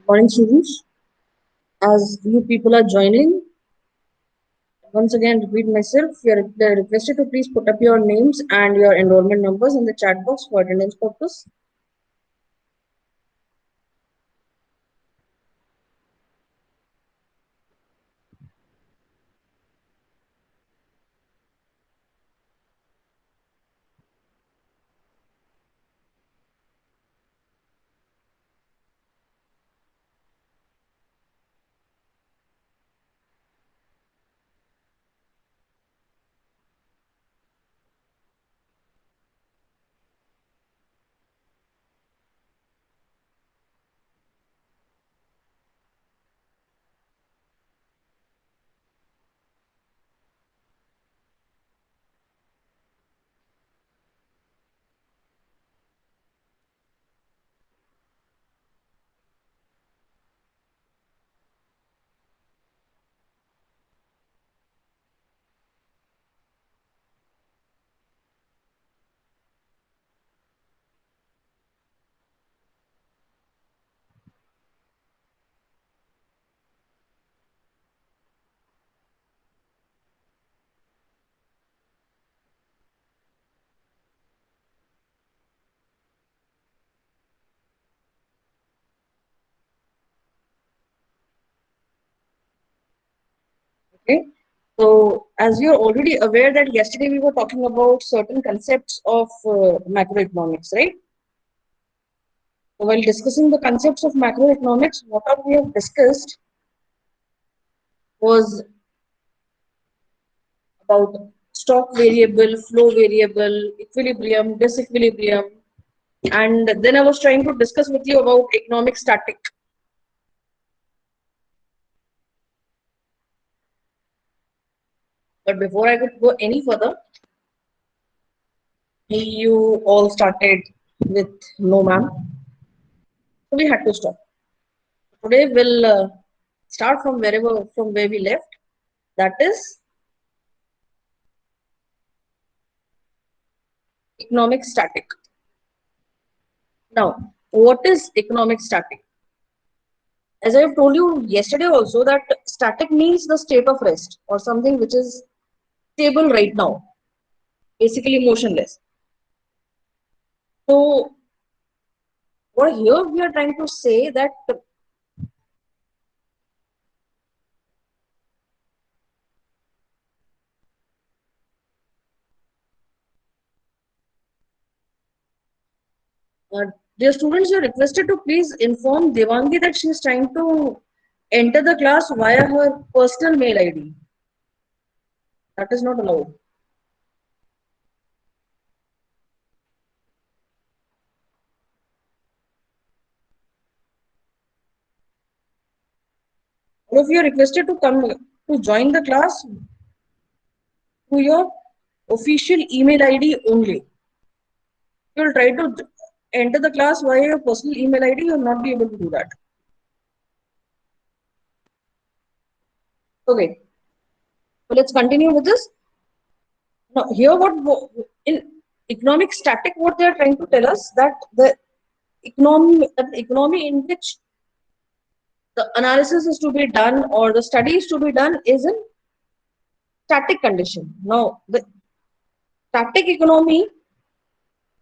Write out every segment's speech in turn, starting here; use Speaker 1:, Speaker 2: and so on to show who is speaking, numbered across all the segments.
Speaker 1: Morning, students. As you people are joining, once again repeat myself. You're requested to please put up your names and your enrollment numbers in the chat box for attendance purpose. Okay. So, as you're already aware that yesterday we were talking about certain concepts of macroeconomics, right? So, while discussing the concepts of macroeconomics, what all we have discussed was about stock variable, flow variable, equilibrium, disequilibrium, and then I was trying to discuss with you about economic static. But before I could go any further, you all started with no ma'am. So we had to stop. Today we'll start from where we left. That is economic static. Now, what is economic static? As I have told you yesterday also that static means the state of rest or something which is stable right now, basically motionless. So what here we are trying to say that dear students, you are requested to please inform Devangi that she is trying to enter the class via her personal mail ID. That is not allowed. All of you are requested to come to join the class to your official email ID only. You will try to enter the class via your personal email ID, you will not be able to do that. Okay, so let's continue with this. Now, here in economic static, what they are trying to tell us that the economy in which the analysis is to be done or the study is to be done is in static condition. Now, the static economy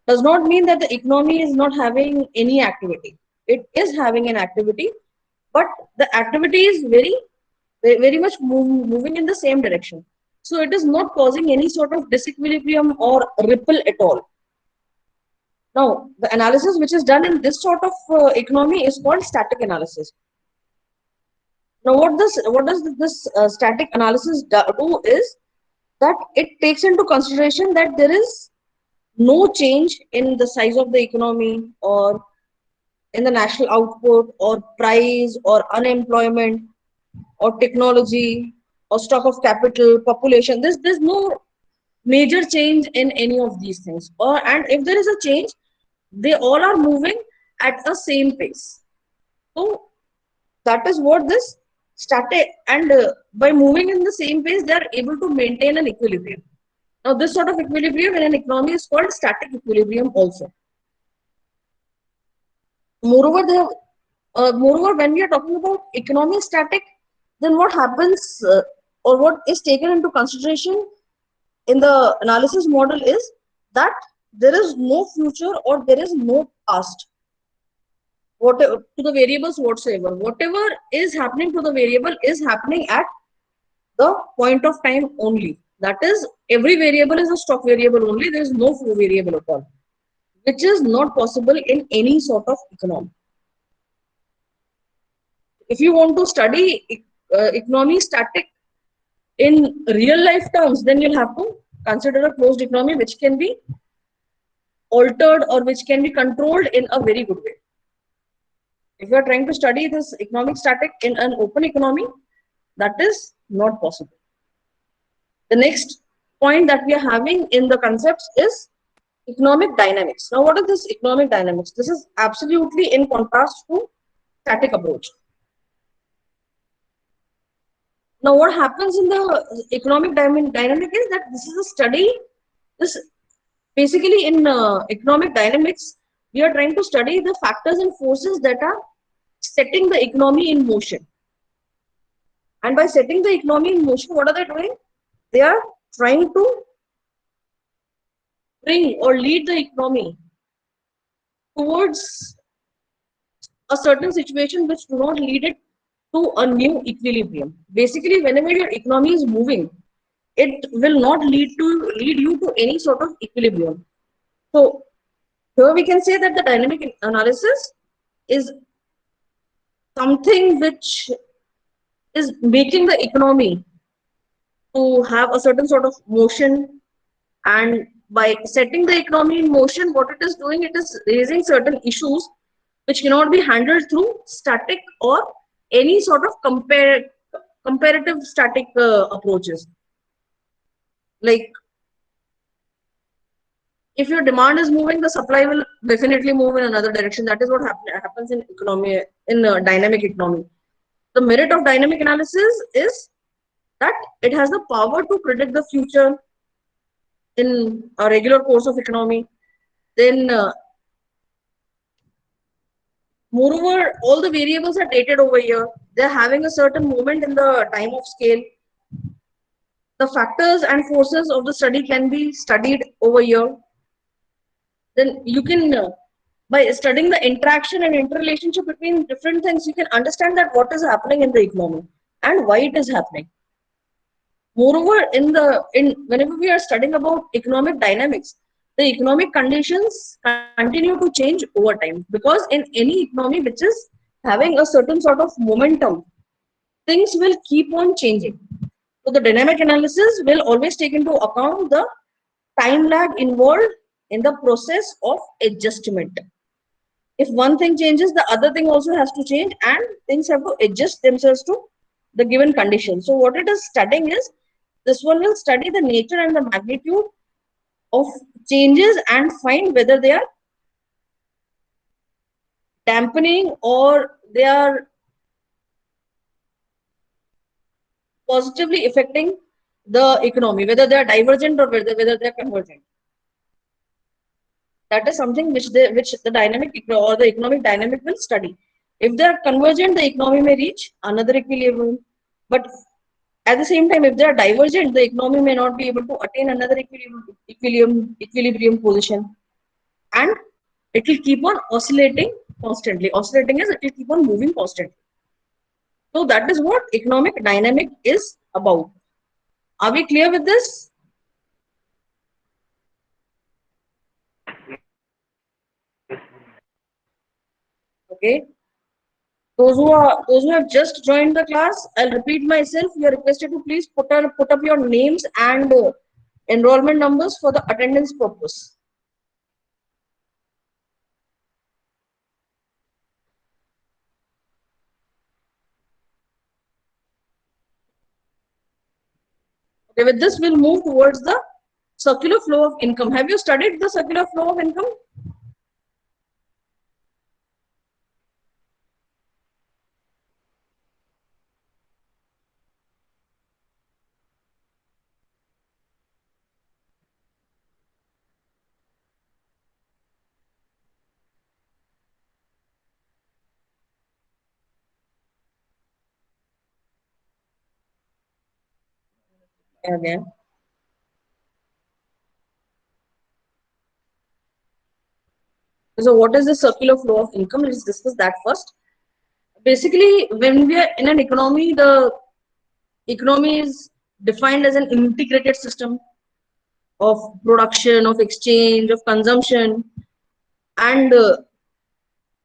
Speaker 1: does not mean that the economy is not having any activity. It is having an activity, but the activity is very much moving in the same direction. So it is not causing any sort of disequilibrium or ripple at all. Now, the analysis which is done in this sort of economy is called static analysis. Now, what does this static analysis do is that it takes into consideration that there is no change in the size of the economy or in the national output or price or unemployment or technology or stock of capital, population. There's no major change in any of these things. And if there is a change, they all are moving at a same pace. So that is what this static and by moving in the same pace, they are able to maintain an equilibrium. Now, this sort of equilibrium in an economy is called static equilibrium also. Moreover, Moreover, when we are talking about economy static, then what happens or what is taken into consideration in the analysis model is that there is no future or there is no past whatever to the variables whatsoever. Whatever is happening to the variable is happening at the point of time only. That is, every variable is a stock variable only. There is no flow variable at all, which is not possible in any sort of economy. If you want to study economy static in real life terms, then you'll have to consider a closed economy which can be altered or which can be controlled in a very good way. If you are trying to study this economic static in an open economy, that is not possible. The next point that we are having in the concepts is economic dynamics. Now, what is this economic dynamics? This is absolutely in contrast to static approach. Now, what happens in the economic dynamic is that this is a study. This basically in economic dynamics, we are trying to study the factors and forces that are setting the economy in motion. And by setting the economy in motion, what are they doing? They are trying to bring or lead the economy towards a certain situation which do not lead it to a new equilibrium. Basically, whenever your economy is moving, it will not lead you to any sort of equilibrium. So here we can say that the dynamic analysis is something which is making the economy to have a certain sort of motion, and by setting the economy in motion, what it is doing, it is raising certain issues which cannot be handled through static or any sort of comparative static approaches. Like, if your demand is moving, the supply will definitely move in another direction. That is what happens in economy, in dynamic economy. The merit of dynamic analysis is that it has the power to predict the future in a regular course of economy. Then, moreover, all the variables are dated over here. They're having a certain moment in the time of scale. The factors and forces of the study can be studied over here. Then you can, by studying the interaction and interrelationship between different things, you can understand that what is happening in the economy and why it is happening. Moreover, in whenever we are studying about economic dynamics, the economic conditions continue to change over time, because in any economy which is having a certain sort of momentum, things will keep on changing. So the dynamic analysis will always take into account the time lag involved in the process of adjustment. If one thing changes, the other thing also has to change, and things have to adjust themselves to the given condition. So what it is studying is, this one will study the nature and the magnitude of changes and find whether they are dampening or they are positively affecting the economy, whether they are divergent or whether they are convergent. That is something which the dynamic or the economic dynamic will study. If they are convergent, the economy may reach another equilibrium. But at the same time, if they are divergent, the economy may not be able to attain another equilibrium position, and it will keep on oscillating constantly. Oscillating is it will keep on moving constantly. So that is what economic dynamic is about. Are we clear with this? Okay. Those who have just joined the class, I'll repeat myself. You are requested to please put up your names and enrollment numbers for the attendance purpose. Okay, with this, we'll move towards the circular flow of income. Have you studied the circular flow of income? again. So what is the circular flow of income? Let's discuss that first. Basically, when we are in an economy, the economy is defined as an integrated system of production, of exchange, of consumption, and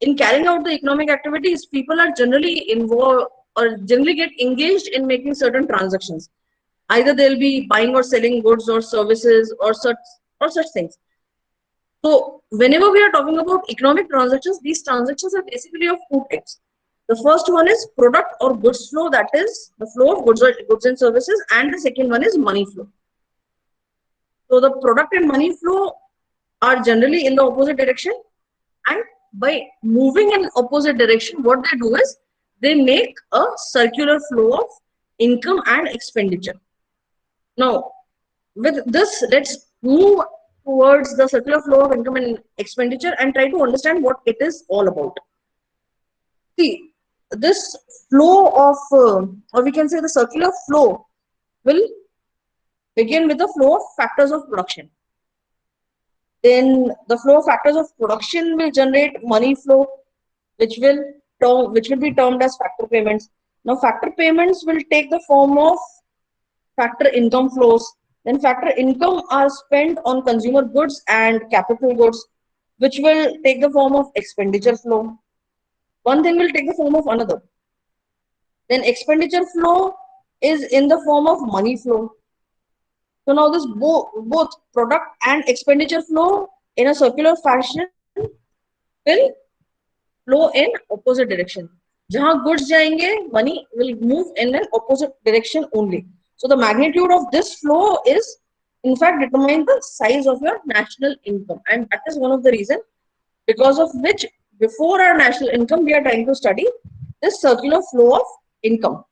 Speaker 1: in carrying out the economic activities, people are generally involved or generally get engaged in making certain transactions. Either they'll be buying or selling goods or services or such things. So whenever we are talking about economic transactions, these transactions are basically of two types. The first one is product or goods flow, that is the flow of goods and services, and the second one is money flow. So the product and money flow are generally in the opposite direction, and by moving in opposite direction, what they do is they make a circular flow of income and expenditure. Now, with this, let's move towards the circular flow of income and expenditure and try to understand what it is all about. See, this flow of, or we can say the circular flow, will begin with the flow of factors of production. Then the flow of factors of production will generate money flow, which will be termed as factor payments. Now, factor payments will take the form of factor income flows. Then factor income are spent on consumer goods and capital goods, which will take the form of expenditure flow. One thing will take the form of another. Then expenditure flow is in the form of money flow. So now this both product and expenditure flow in a circular fashion will flow in opposite direction. Jahan goods jayenge, money will move in an opposite direction only. So the magnitude of this flow is in fact determine the size of your national income, and that is one of the reason because of which before our national income we are trying to study this circular flow of income.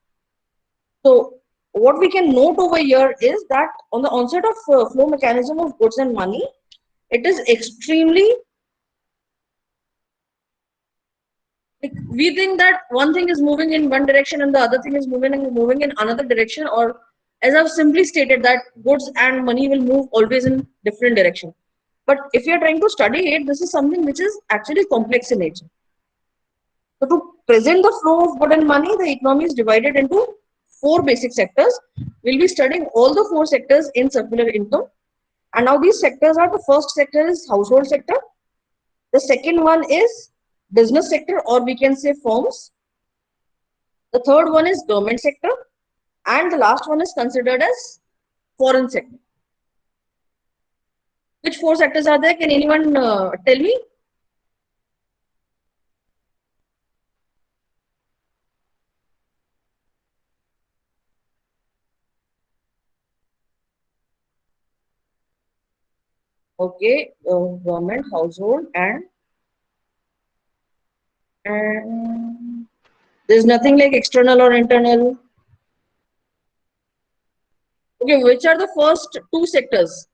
Speaker 1: So what we can note over here is that on the onset of flow mechanism of goods and money, it is extremely, like, we think that one thing is moving in one direction and the other thing is moving in another direction, or as I've simply stated that goods and money will move always in different direction. But if you're trying to study it, this is something which is actually complex in nature. So to present the flow of good and money, the economy is divided into four basic sectors. We'll be studying all the four sectors in circular income. And now these sectors are, the first sector is household sector. The second one is business sector, or we can say firms. The third one is government sector. And the last one is considered as foreign sector. Which four sectors are there? Can anyone tell me? Okay, government, household, and there's nothing like external or internal. Okay, which are the first two sectors?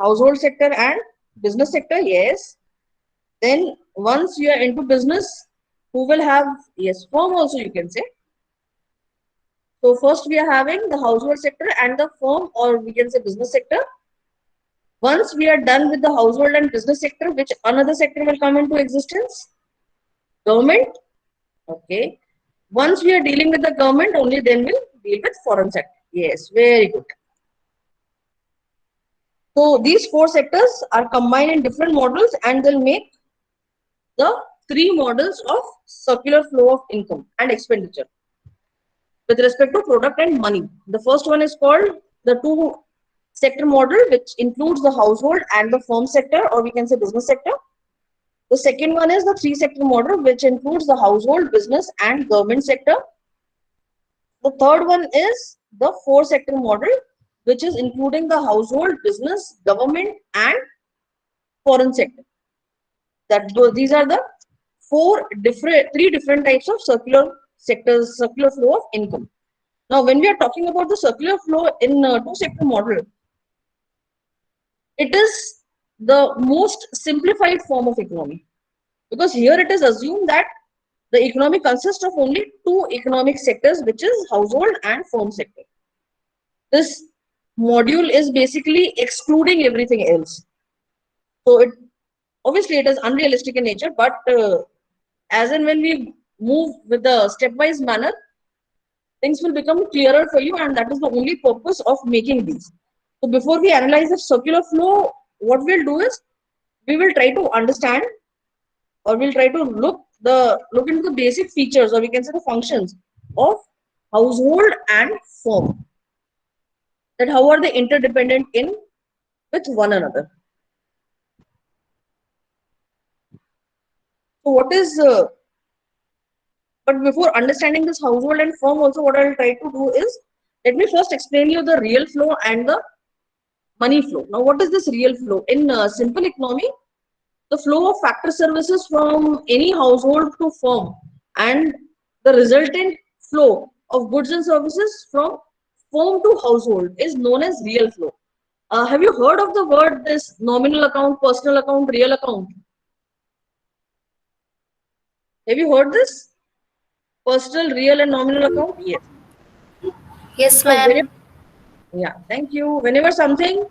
Speaker 1: Household sector and business sector, yes. Then once you are into business, who will have, yes, firm also you can say. So first we are having the household sector and the firm, or we can say business sector. Once we are done with the household and business sector, which another sector will come into existence? Government. Okay. Once we are dealing with the government, only then we'll deal with foreign sector. Yes, very good. So these four sectors are combined in different models and they'll make the three models of circular flow of income and expenditure with respect to product and money. The first one is called the two sector model, which includes the household and the firm sector, or we can say business sector. The second one is the three sector model, which includes the household, business, and government sector. The third one is the four sector model, which is including the household, business, government, and foreign sector. These are the three different types of circular sectors, circular flow of income. Now, when we are talking about the circular flow in two sector model, it is the most simplified form of economy, because here it is assumed that The economy consists of only two economic sectors, which is household and firm sector. This module is basically excluding everything else. So it obviously it is unrealistic in nature, but as and when we move with the stepwise manner, things will become clearer for you, and that is the only purpose of making these. So before we analyze the circular flow, what we'll do is we will try to understand, or we'll try to look into the basic features, or we can say the functions of household and firm. That how are they interdependent in with one another. So what is but before understanding this household and firm also, what I'll try to do is, let me first explain you the real flow and the money flow. Now, what is this real flow? In simple economy, the flow of factor services from any household to firm and the resultant flow of goods and services from firm to household is known as real flow. Have you heard of the word this nominal account, personal account, real account? Have you heard this? Personal, real, and nominal account? Yes.
Speaker 2: Yes,
Speaker 1: So,
Speaker 2: ma'am.
Speaker 1: yeah, thank you. Whenever something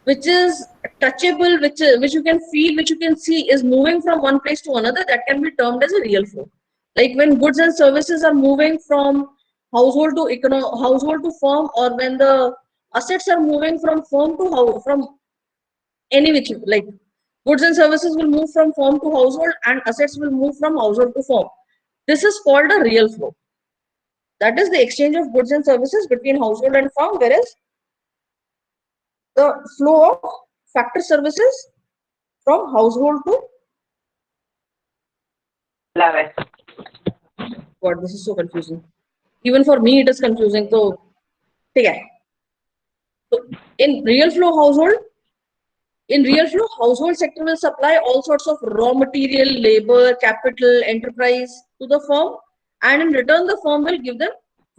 Speaker 1: which is touchable, which you can feel, which you can see, is moving from one place to another, that can be termed as a real flow. Like when goods and services are moving from household to firm, or when the assets are moving from firm to from any which, like goods and services will move from firm to household, and assets will move from household to firm. This is called a real flow. That is the exchange of goods and services between household and firm, whereas the flow of factor services from household to, God, this is so confusing. Even for me, it is confusing. So, yeah. So, in real flow household, in real flow, household sector will supply all sorts of raw material, labor, capital, enterprise to the firm, and in return, the firm will give them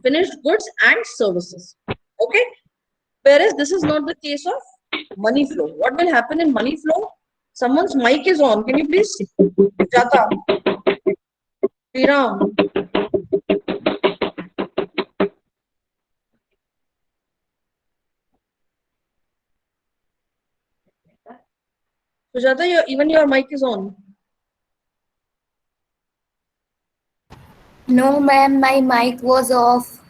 Speaker 1: finished goods and services. Okay. Whereas this is not the case of money flow. What will happen in money flow? Someone's mic is on. Can you please? Jata, Sriram, Sujata, even your mic is on.
Speaker 2: No, ma'am, my mic was off.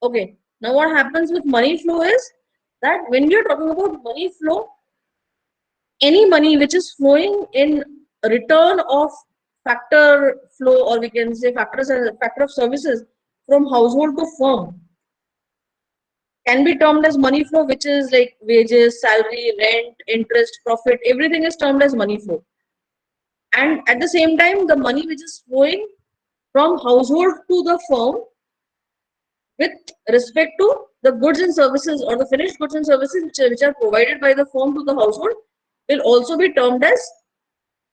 Speaker 1: Okay. Now what happens with money flow is that when we are talking about money flow, any money which is flowing in return of factor flow, or we can say factor of services from household to firm, can be termed as money flow, which is like wages, salary, rent, interest, profit, everything is termed as money flow. And at the same time, the money which is flowing from household to the firm with respect to the goods and services, or the finished goods and services which are provided by the firm to the household, will also be termed as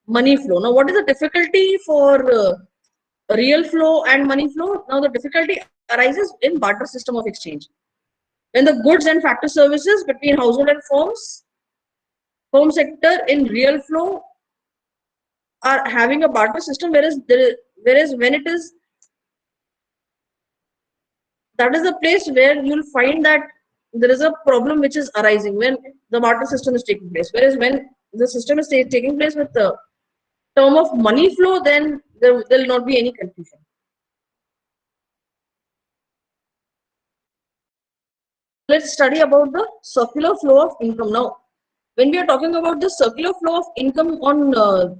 Speaker 1: money flow. Now, what is the difficulty for real flow and money flow? Now, the difficulty arises in barter system of exchange. When the goods and factor services between household and firm sector in real flow are having a barter system, whereas when it is, that is the place where you'll find that there is a problem which is arising when the barter system is taking place. Whereas when the system is taking place with the term of money flow, then there will not be any confusion. Let's study about the circular flow of income. Now, when we are talking about the circular flow of income on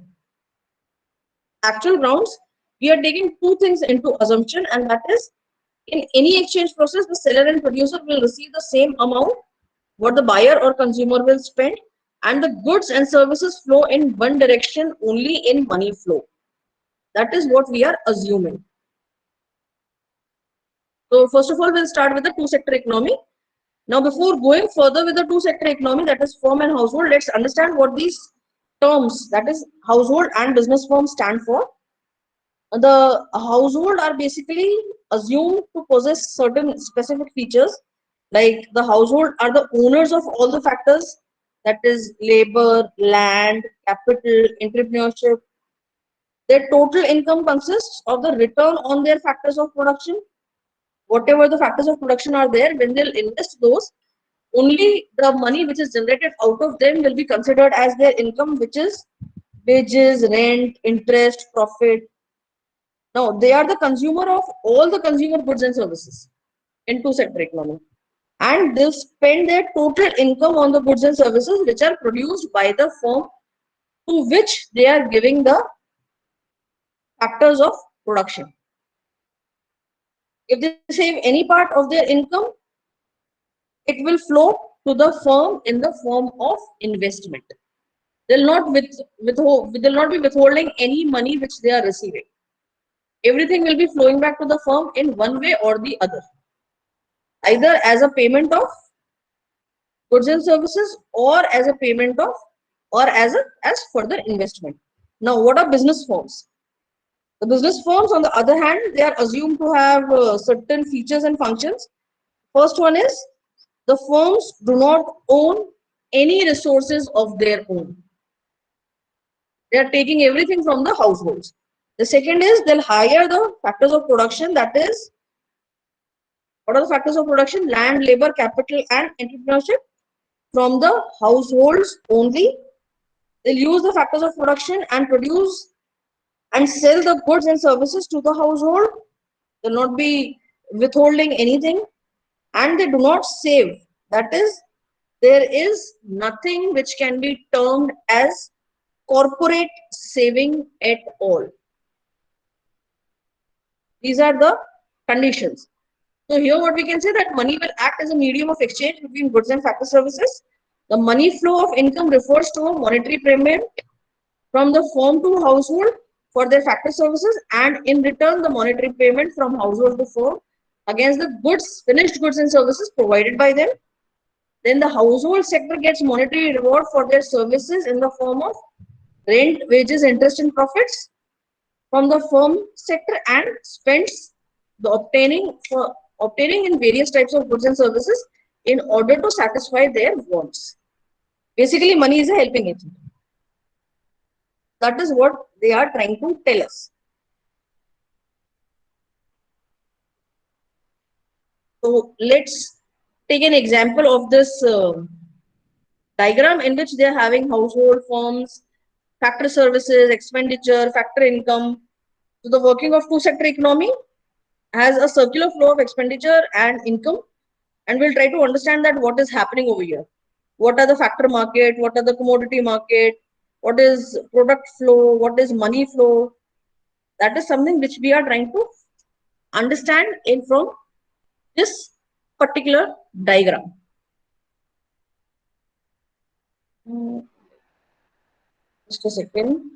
Speaker 1: actual grounds, we are taking two things into assumption, and that is, in any exchange process, the seller and producer will receive the same amount what the buyer or consumer will spend, and the goods and services flow in one direction only in money flow. That is what we are assuming. So first of all, we'll start with the two sector economy. Now, before going further with the two-sector economy, that is firm and household, let's understand what these terms, that is household and business firm, stand for. The household are basically assumed to possess certain specific features, like the household are the owners of all the factors, that is labor, land, capital, entrepreneurship. Their total income consists of the return on their factors of production. Whatever the factors of production are there, when they'll invest those, only the money which is generated out of them will be considered as their income, which is wages, rent, interest, profit. Now, they are the consumer of all the consumer goods and services in two-sector economy. And they'll spend their total income on the goods and services which are produced by the firm to which they are giving the factors of production. If they save any part of their income, it will flow to the firm in the form of investment. They'll not be withholding any money which they are receiving. Everything will be flowing back to the firm in one way or the other, either as a payment of goods and services or as a payment of or as further investment. Now, what are business firms? The business firms, on the other hand, they are assumed to have certain features and functions. First one is the firms do not own any resources of their own. They are taking everything from the households. The second is they'll hire the factors of production. That is, what are the factors of production? Land, labor, capital, and entrepreneurship from the households only. They'll use the factors of production and produce and sell the goods and services to the household. They'll not be withholding anything, and they do not save. That is, there is nothing which can be termed as corporate saving at all. These are the conditions. So here what we can say, that money will act as a medium of exchange between goods and factor services. The money flow of income refers to a monetary payment from the firm to household for their factor services, and in return the monetary payment from household to firm against the finished goods and services provided by them. Then the household sector gets monetary reward for their services in the form of rent, wages, interest, and profits from the firm sector, and spends the obtaining in various types of goods and services in order to satisfy their wants. Basically, money is a helping agent. That is what they are trying to tell us. So let's take an example of this diagram in which they are having household, firms, factor services, expenditure, factor income. So the working of two-sector economy has a circular flow of expenditure and income, and we'll try to understand that what is happening over here. What are the factor market? What are the commodity market? What is product flow? What is money flow? That is something which we are trying to understand in from this particular diagram. Just a second.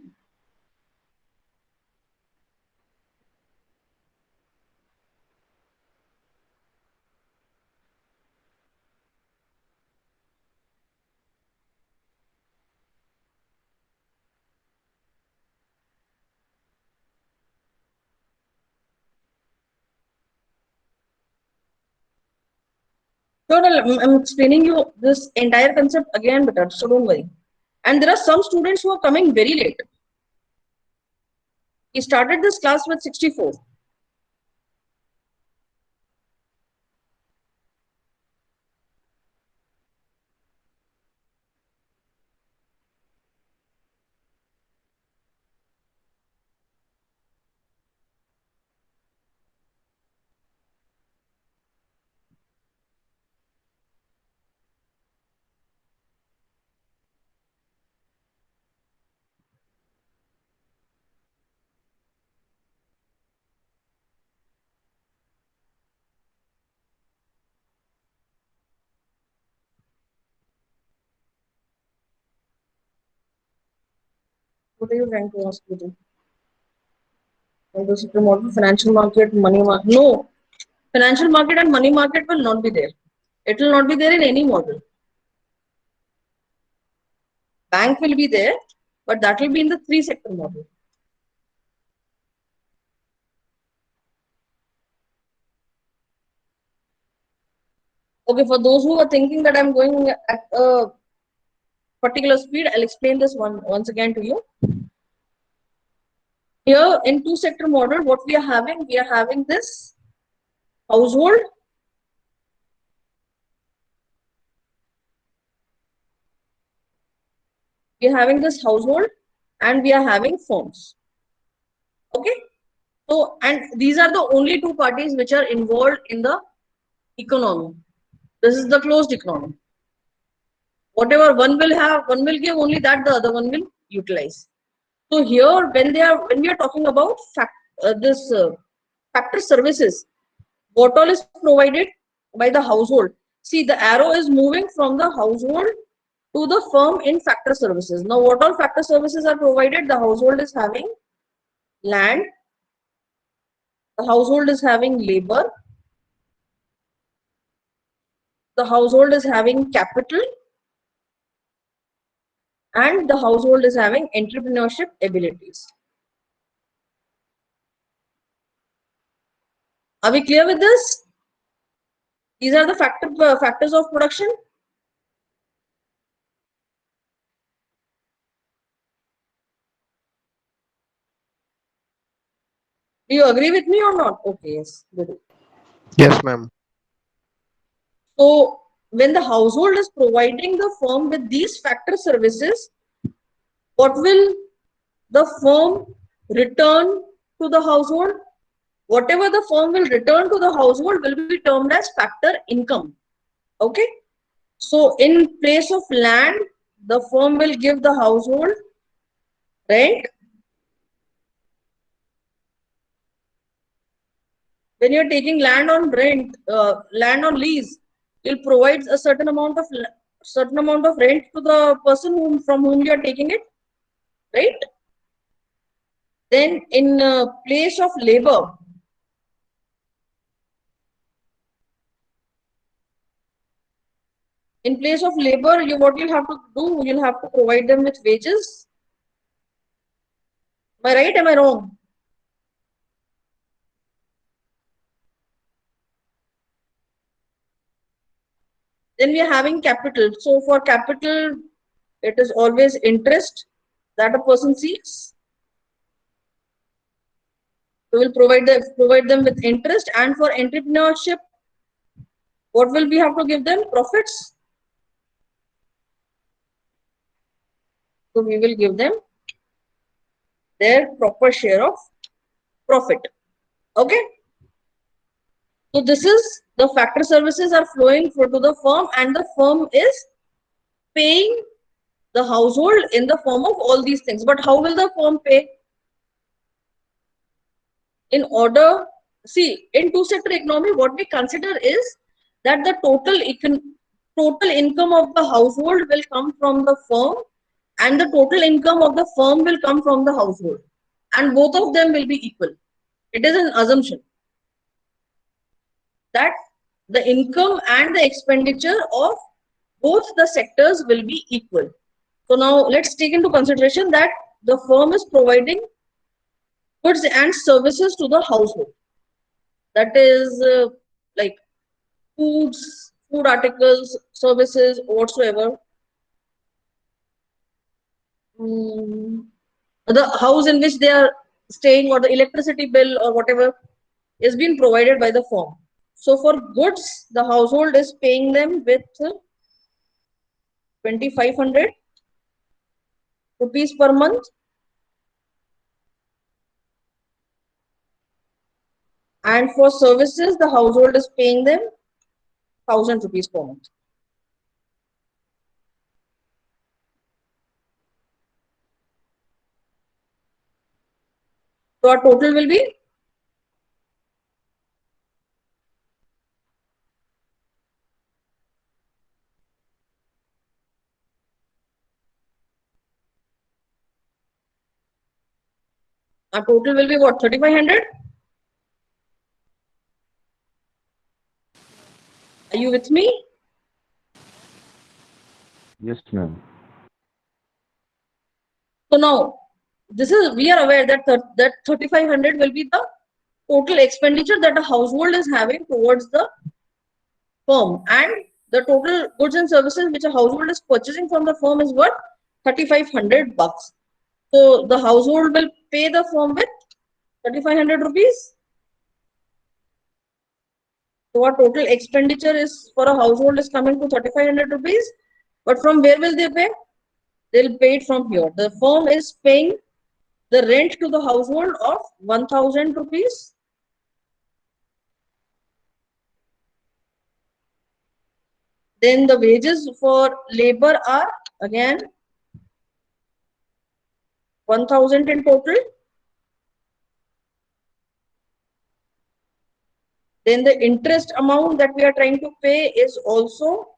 Speaker 1: So I'm explaining you this entire concept again better, so don't worry. And there are some students who are coming very late. He started this class with 64. What are you trying to ask me to? Model, financial market, money market. No, financial market and money market will not be there. It will not be there in any model. Bank will be there, but that will be in the 3-sector model. Okay, for those who are thinking that I'm going at a particular speed, I'll explain this once again to you. Here in 2-sector model, what we are having this household, we are having this household, and we are having firms. Okay, so and these are the only two parties which are involved in the economy. This is the closed economy. Whatever one will have, one will give only that the other one will utilize. So here, when we are talking about factor services, what all is provided by the household? See, the arrow is moving from the household to the firm in factor services. Now, what all factor services are provided? The household is having land, the household is having labor, the household is having capital, and the household is having entrepreneurship abilities. Are we clear with this? These are the factors of production. Do you agree with me or not? Okay, yes, good.
Speaker 3: Yes, ma'am.
Speaker 1: So when the household is providing the firm with these factor services, what will the firm return to the household? Whatever the firm will return to the household will be termed as factor income. Okay. So in place of land, the firm will give the household rent. When you're taking land on rent, land on lease, you'll provide a certain amount of rent to the person from whom you are taking it, right? Then in place of labor, what you'll have to do, you'll have to provide them with wages. Am I right? Am I wrong? Then we are having capital. So for capital, it is always interest that a person seeks. So we'll provide them with interest, and for entrepreneurship, what will we have to give them? Profits. So we will give them their proper share of profit. Okay. So this is the factor services are flowing to the firm, and the firm is paying the household in the form of all these things. But how will the firm pay? In order, see, in 2-sector economy, what we consider is that the total income of the household will come from the firm, and the total income of the firm will come from the household, and both of them will be equal. It is an assumption that the income and the expenditure of both the sectors will be equal. So now let's take into consideration that the firm is providing goods and services to the household. That is like foods, food articles, services, whatsoever. The house in which they are staying, or the electricity bill or whatever, is being provided by the firm. So for goods, the household is paying them with 2,500 rupees per month. And for services, the household is paying them 1,000 rupees per month. So our total will be what? 3,500. Are you with me?
Speaker 3: Yes, ma'am.
Speaker 1: So now, this is we are aware that that 3,500 will be the total expenditure that a household is having towards the firm, and the total goods and services which a household is purchasing from the firm is what, 3,500 bucks. So the household will pay the firm with 3,500 rupees. So our total expenditure is for a household is coming to 3,500 rupees. But from where will they pay? They'll pay it from here. The firm is paying the rent to the household of 1,000 rupees. Then the wages for labor are again 1,000 in total. Then the interest amount that we are trying to pay is also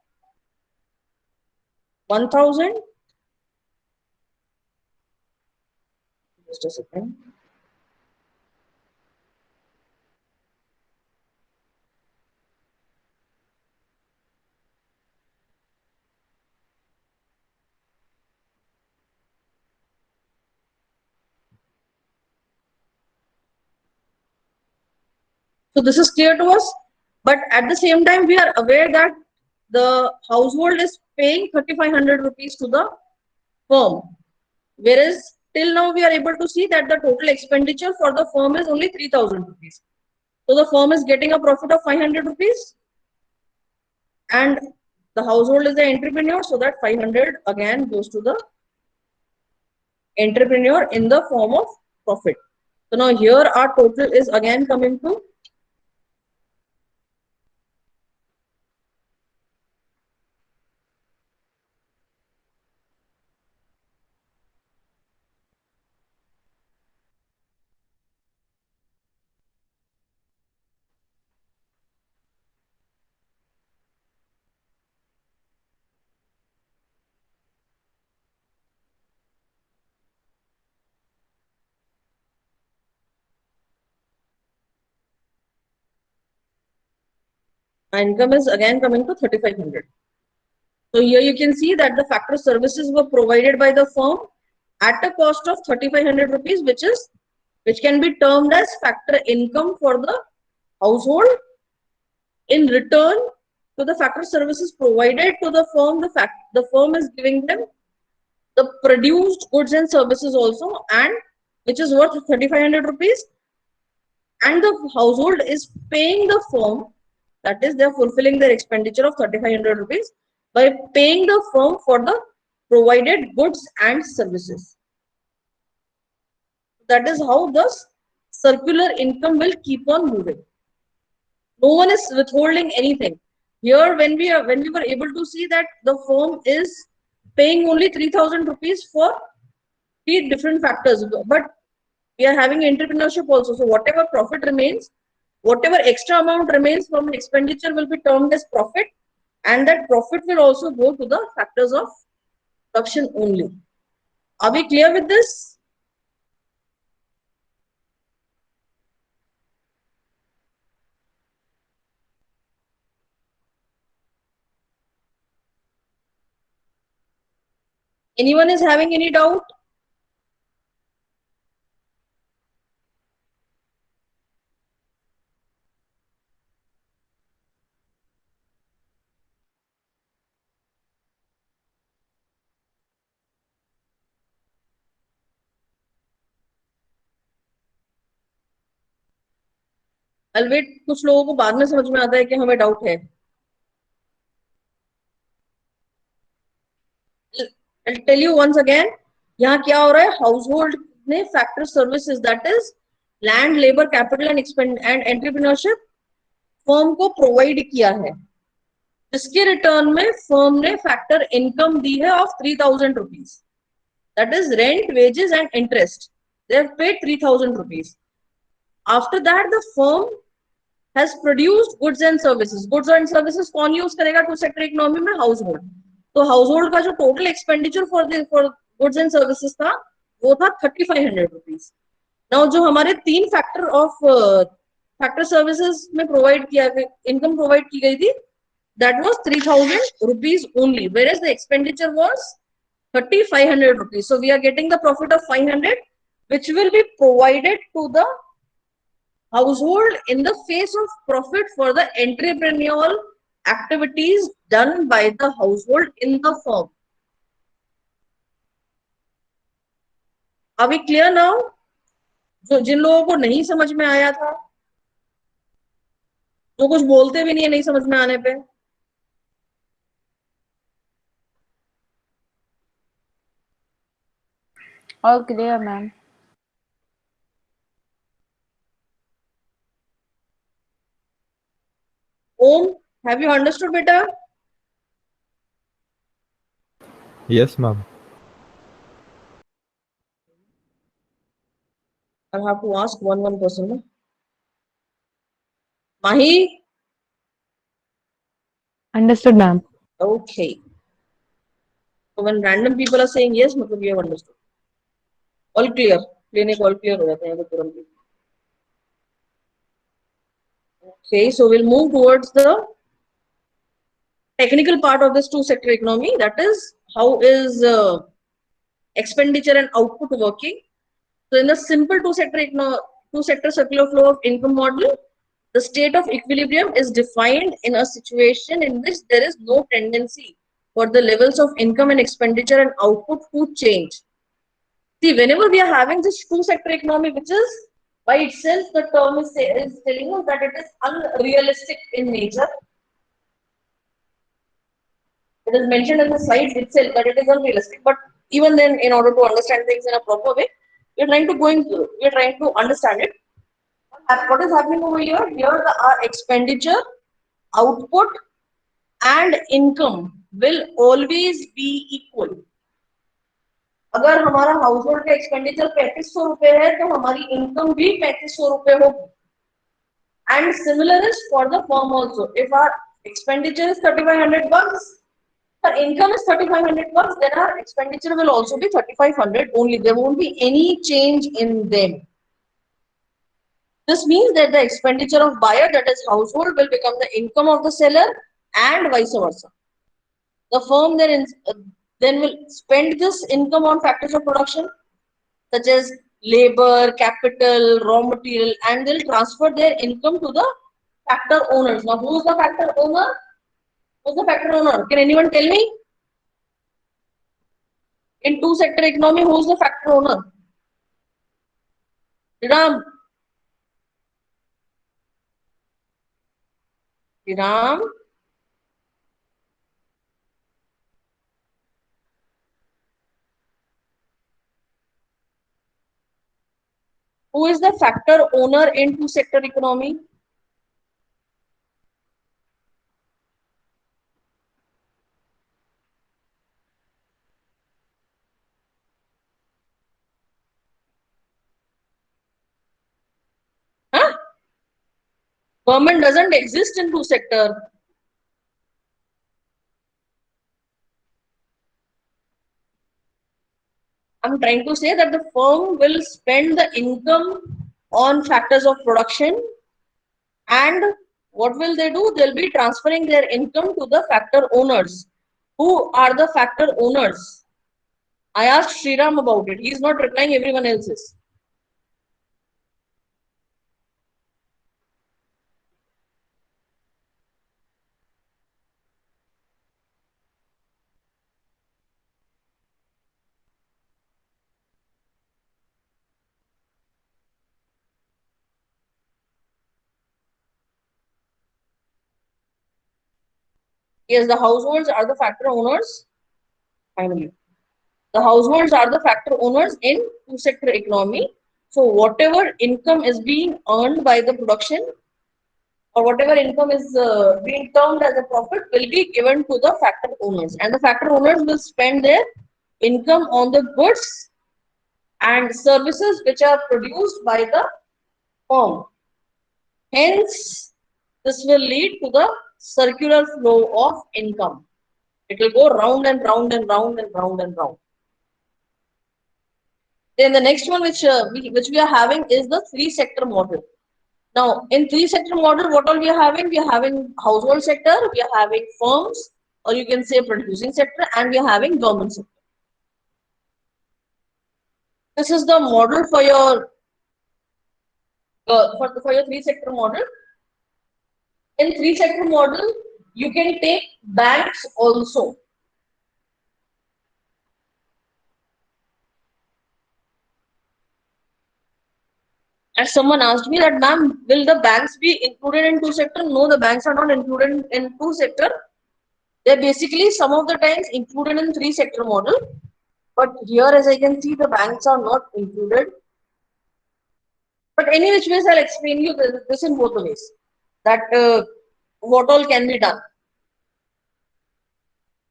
Speaker 1: 1,000. Just a second. So this is clear to us. But at the same time, we are aware that the household is paying 3,500 rupees to the firm. Whereas till now we are able to see that the total expenditure for the firm is only 3,000 rupees. So the firm is getting a profit of 500 rupees and the household is the entrepreneur, so that 500 again goes to the entrepreneur in the form of profit. So now here our total is again coming to 3,500. So here you can see that the factor services were provided by the firm at a cost of 3,500 rupees, which can be termed as factor income for the household. In return to the factor services provided to the firm, the firm is giving them the produced goods and services also, and which is worth 3,500 rupees, and the household is paying the firm, that is, they are fulfilling their expenditure of 3,500 rupees by paying the firm for the provided goods and services. That is how the circular income will keep on moving. No one is withholding anything. Here, when we were able to see that the firm is paying only 3,000 rupees for 3 different factors, but we are having entrepreneurship also. So whatever profit remains, whatever extra amount remains from expenditure will be termed as profit, and that profit will also go to the factors of production only. Are we clear with this? Anyone is having any doubt? I'll wait, कुछ लोगों को बाद में समझ में आता है कि हमें डाउट है. I'll tell you once again, यहाँ क्या हो रहा है, हाउसहोल्ड ने factor services that is land, labour, capital and entrepreneurship firm को प्रोवाइड किया है, जिसके रिटर्न में फर्म ने फैक्टर इनकम दी है of 3,000 rupees, that is rent, wages and interest. They have paid 3,000 rupees. After that the firm has produced goods and services. Goods and services कौन use करेगा to sector economy में? Household. तो household का जो total expenditure for goods and services था वो था 3,500 rupees. Now जो हमारे 3 फैक्टर ऑफ फैक्टर सर्विसेज में प्रोवाइड किया, इनकम प्रोवाइड की गई थी, that was 3,000 rupees only, whereas the expenditure was 3,500 rupees. So we are getting the profit of 500, which will be provided to the household in the face of profit for the entrepreneurial activities done by the household in the firm. Are we clear now? जो जिन लोगों को नहीं समझ में आया था, जो कुछ बोलते भी नहीं है नहीं समझ में आने पे,
Speaker 3: All clear, ma'am.
Speaker 1: Om, have you understood better?
Speaker 4: Yes, ma'am.
Speaker 1: I'll have to ask one person. No? Mahi?
Speaker 5: Understood, ma'am.
Speaker 1: Okay. So when random people are saying yes, मतलब you have understood. All clear. Clinic all clear हो जाते हैं तुरंत ही. Okay, so we'll move towards the technical part of this two-sector economy. That is, how is expenditure and output working? So in the simple two-sector circular flow of income model, the state of equilibrium is defined in a situation in which there is no tendency for the levels of income and expenditure and output to change. See, whenever we are having this two-sector economy, which is by itself, the term is telling us that it is unrealistic in nature. It is mentioned in the slides itself that it is unrealistic. But even then, in order to understand things in a proper way, we are trying to understand it. What is happening over here? Here, our expenditure, output, and income will always be equal. अगर हमारा household का expenditure 3500 रुपए है तो हमारी income भी 3500 रुपए होगी. And similar is for the firm also. If our expenditure is 3,500 bucks, our income is 3,500 bucks, then our expenditure will also be 3,500 only. There won't be any change in them. This means that the expenditure of buyer, that is household, will become the income of the seller and vice versa. The firm then will spend this income on factors of production such as labor, capital, raw material, and they'll transfer their income to the factor owners. Now, who is the factor owner? Who's the factor owner? Can anyone tell me? In two-sector economy, who's the factor owner? Ram. Ram. Who is the factor owner in two-sector economy? Huh? Government doesn't exist in two-sector. I'm trying to say that the firm will spend the income on factors of production, and what will they do? They'll be transferring their income to the factor owners. Who are the factor owners? I asked Sriram about it. He's not replying, everyone else is. Yes, the households are the factor owners. Finally, the households are the factor owners in two-sector economy. So whatever income is being earned by the production, or whatever income is being termed as a profit, will be given to the factor owners, and the factor owners will spend their income on the goods and services which are produced by the firm. Hence, this will lead to the circular flow of income. It will go round and round and round and round and round. Then the next one which we are having is the three-sector model. Now, in three sector model, what all we are having? We are having household sector, we are having firms, or you can say producing sector, and we are having government sector. This is the model for your three sector model. In three sector model, you can take banks also. As someone asked me that, ma'am, will the banks be included in two sector? No, the banks are not included in two sector. They're basically some of the times included in three sector model. But here, as I can see, the banks are not included. But any which ways, I'll explain you this in both the ways. That what all can be done.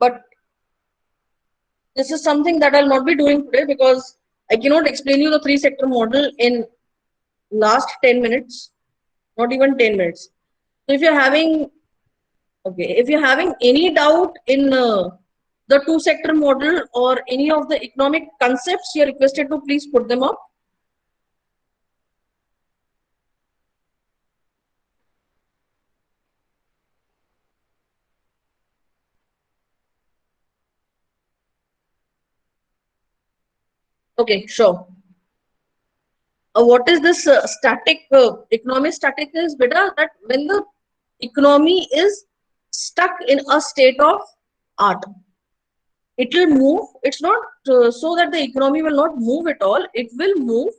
Speaker 1: But this is something that I'll not be doing today because I cannot explain you the three sector model in last 10 minutes, not even 10 minutes. So if you're having any doubt in the two sector model or any of the economic concepts, you're requested to please put them up. Okay, sure. What is this static economy? Static is better that when the economy is stuck in a state of art, it will move. It's not so that the economy will not move at all. It will move.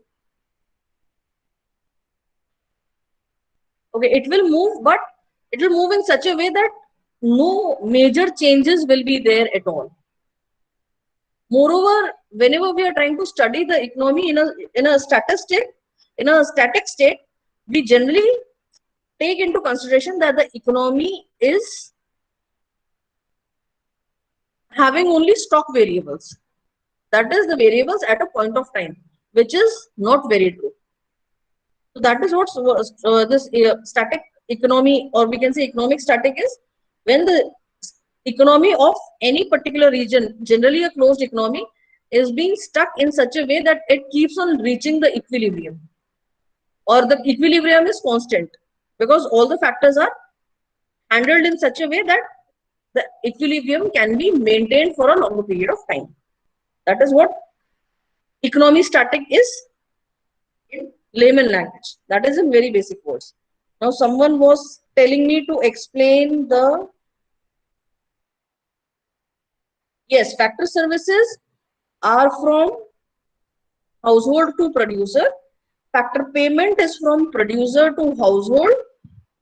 Speaker 1: Okay, it will move, but it will move in such a way that no major changes will be there at all. Moreover, whenever we are trying to study the economy in a static state, we generally take into consideration that the economy is having only stock variables. That is the variables at a point of time, which is not very true. So that is what this static economy, or we can say economic static, is when the economy of any particular region, generally a closed economy, is being stuck in such a way that it keeps on reaching the equilibrium, or the equilibrium is constant because all the factors are handled in such a way that the equilibrium can be maintained for a longer period of time. That is what economy static is in layman language. That is in very basic words. Now, someone was telling me to explain the yes, factor services are from household to producer. Factor payment is from producer to household.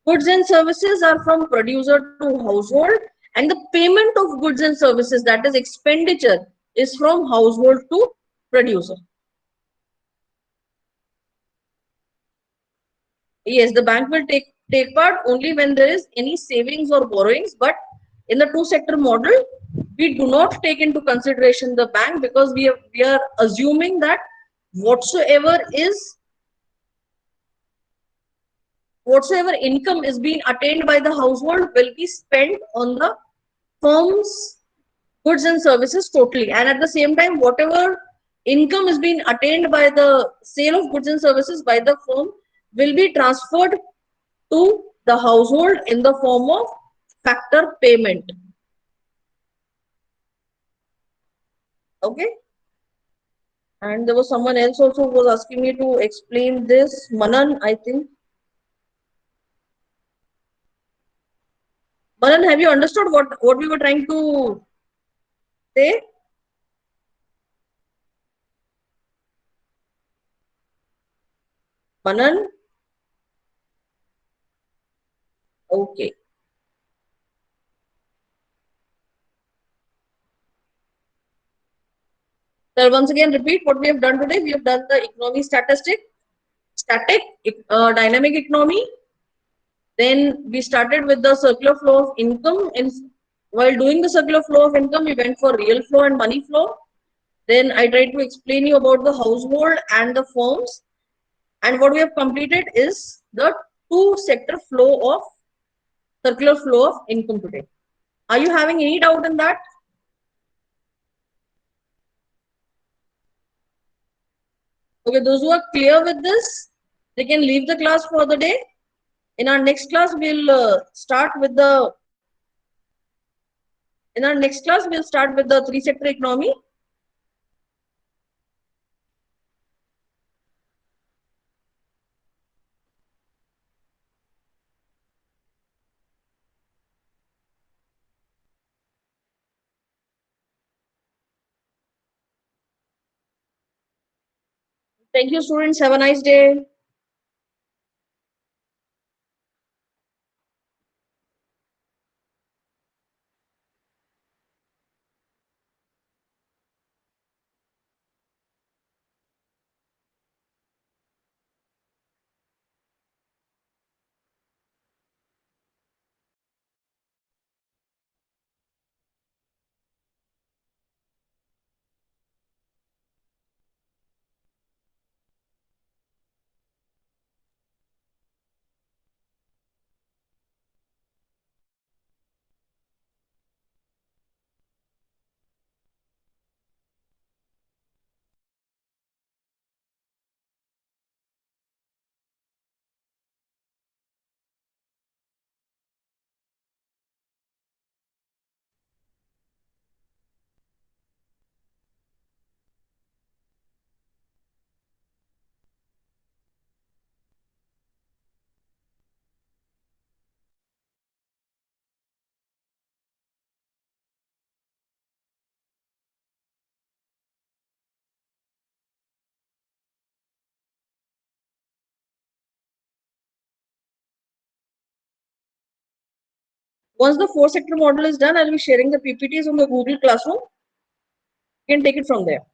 Speaker 1: Goods and services are from producer to household. And the payment of goods and services, that is expenditure, is from household to producer. Yes, the bank will take part only when there is any savings or borrowings. But in the two sector model, we do not take into consideration the bank because we are assuming that whatsoever income is being attained by the household will be spent on the firm's goods and services totally, and at the same time whatever income is being attained by the sale of goods and services by the firm will be transferred to the household in the form of factor payment. Okay, and there was someone else also who was asking me to explain this. Manan, I think. Manan, have you understood what we were trying to say? Manan? Okay. So once again, repeat what we have done today. We have done the economy static, dynamic economy. Then we started with the circular flow of income. While doing the circular flow of income, we went for real flow and money flow. Then I tried to explain you about the household and the firms. And what we have completed is the two sector flow of circular flow of income today. Are you having any doubt in that? Okay, those who are clear with this, they can leave the class for the day. In our next class, we'll start with the three sector economy. Thank you, students. Have a nice day. Once the four sector model is done, I'll be sharing the PPTs on the Google Classroom. You can take it from there.